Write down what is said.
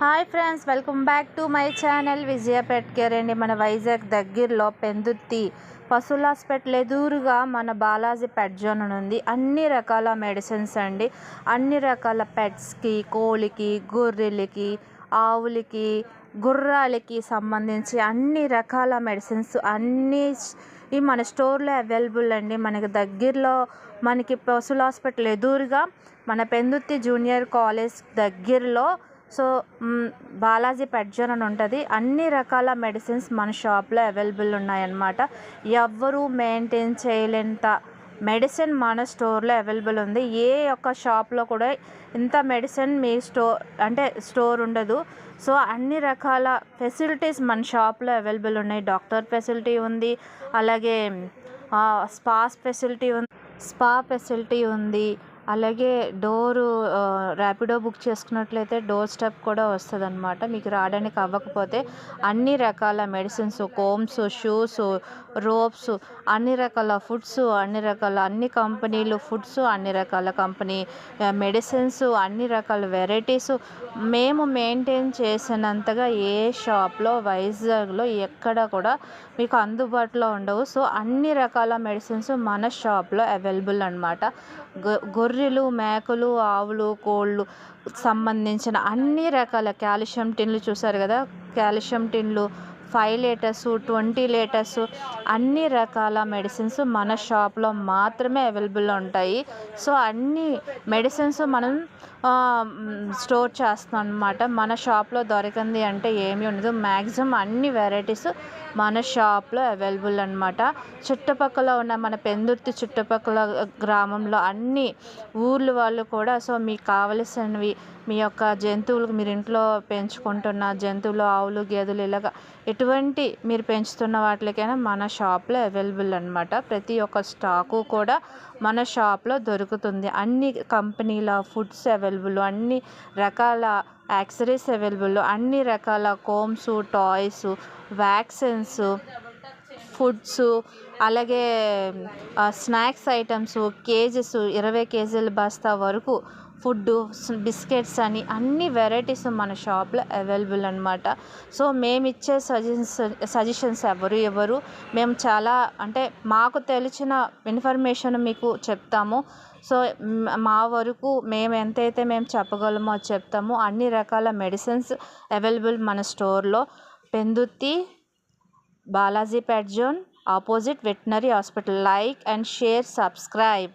Hi friends, welcome back to my channel Vijaya pet care అండి. మన వైజాగ్ దగ్గరలో పెందుర్తి పశువుల హాస్పిటల్ ఎదురుగా మన బాలాజీ పెట్ జోన్ అని ఉంది. అన్ని రకాల మెడిసిన్స్ అండి, అన్ని రకాల పెట్స్కి, కోళ్ళకి, గొర్రెలకి, ఆవులకి, గుర్రాలకి సంబంధించి అన్ని రకాల మెడిసిన్స్ అన్నీ ఈ మన స్టోర్లో అవైలబుల్ అండి. మనకి దగ్గరలో మనకి పశువుల హాస్పిటల్ ఎదురుగా మన పెందుర్తి జూనియర్ కాలేజ్ దగ్గరలో బాలాజీ పెట్ జోన్ అని ఉంటుంది. అన్ని రకాల మెడిసిన్స్ మన షాప్లో అవైలబుల్ ఉన్నాయన్నమాట. ఎవ్వరూ మెయింటైన్ చేయలేంత మెడిసిన్ మన స్టోర్లో అవైలబుల్ ఉంది. ఏ ఒక్క షాప్లో కూడా ఇంత మెడిసిన్ మీ స్టోర్ ఉండదు. సో అన్ని రకాల ఫెసిలిటీస్ మన షాప్లో అవైలబుల్ ఉన్నాయి. డాక్టర్ ఫెసిలిటీ ఉంది, అలాగే స్పా ఫెసిలిటీ ఉంది. అలాగే డోరు ర్యాపిడో బుక్ చేసుకున్నట్లయితే డోర్ స్టెప్ కూడా వస్తుంది అనమాట. మీకు రావడానికి అవ్వకపోతే అన్ని రకాల మెడిసిన్స్, కోమ్స్, షూస్, రోప్స్, అన్ని రకాల ఫుడ్స్, అన్ని కంపెనీలు ఫుడ్స్, అన్ని రకాల కంపెనీ మెడిసిన్స్, అన్ని రకాల వెరైటీస్ మేము మెయింటైన్ చేసినంతగా ఏ షాప్లో వైజాగ్లో ఎక్కడ కూడా మీకు అందుబాటులో ఉండవు. సో అన్ని రకాల మెడిసిన్స్ మన షాప్లో అవైలబుల్ అనమాట. గొర్రెలు, మేకలు, ఆవులు, కోళ్ళు సంబంధించిన అన్ని రకాల కాల్షియం టిన్లు చూసారు కదా, కాల్షియం టిన్లు 5 లీటర్స్, 20 లీటర్స్ అన్ని రకాల మెడిసిన్స్ మన షాప్లో మాత్రమే అవైలబుల్లో ఉంటాయి. సో అన్ని మెడిసిన్స్ మనం స్టోర్ చేస్తాం అన్నమాట. మన షాప్లో దొరకంది అంటే ఏమీ ఉండదు. మ్యాక్సిమం అన్ని వెరైటీస్ మన షాప్లో అవైలబుల్ అనమాట. చుట్టుపక్కల ఉన్న మన పెందుర్తి చుట్టుపక్కల గ్రామంలో అన్ని ఊర్లు వాళ్ళు కూడా మీకు కావలసినవి, మీ యొక్క జంతువులకు, మీరు ఇంట్లో పెంచుకుంటున్న జంతువులు, ఆవులు, గేదెలు, ఇలాగ ఎటువంటి మీరు పెంచుతున్న వాటికైనా మన షాప్లో అవైలబుల్ అనమాట. ప్రతి ఒక్క స్టాకు కూడా మన షాప్లో దొరుకుతుంది. అన్ని కంపెనీల ఫుడ్స్ అవైలబుల్, అన్ని రకాల యాక్సరీస్ అవైలబుల్, అన్ని రకాల కోమ్స్, టాయ్స్, వ్యాక్సిన్స్, ఫుడ్స్, అలాగే స్నాక్స్ ఐటమ్స్, కేజెస్ 20 కేజీల బస్తా వరకు ఫుడ్, బిస్కెట్స్ అని అన్ని వెరైటీస్ మన షాప్లో అవైలబుల్ అనమాట. సో మేము ఇచ్చే సజెషన్స్ ఎవరు మేము చాలా మాకు తెలిసిన ఇన్ఫర్మేషన్ మీకు చెప్తాము. సో మా వరకు మేము ఎంతైతే మేము చెప్పగలమో అది చెప్తాము. అన్ని రకాల మెడిసిన్స్ అవైలబుల్ మన స్టోర్లో. Pendurthi Balaji pet zone, opposite veterinary hospital. Like and share, subscribe.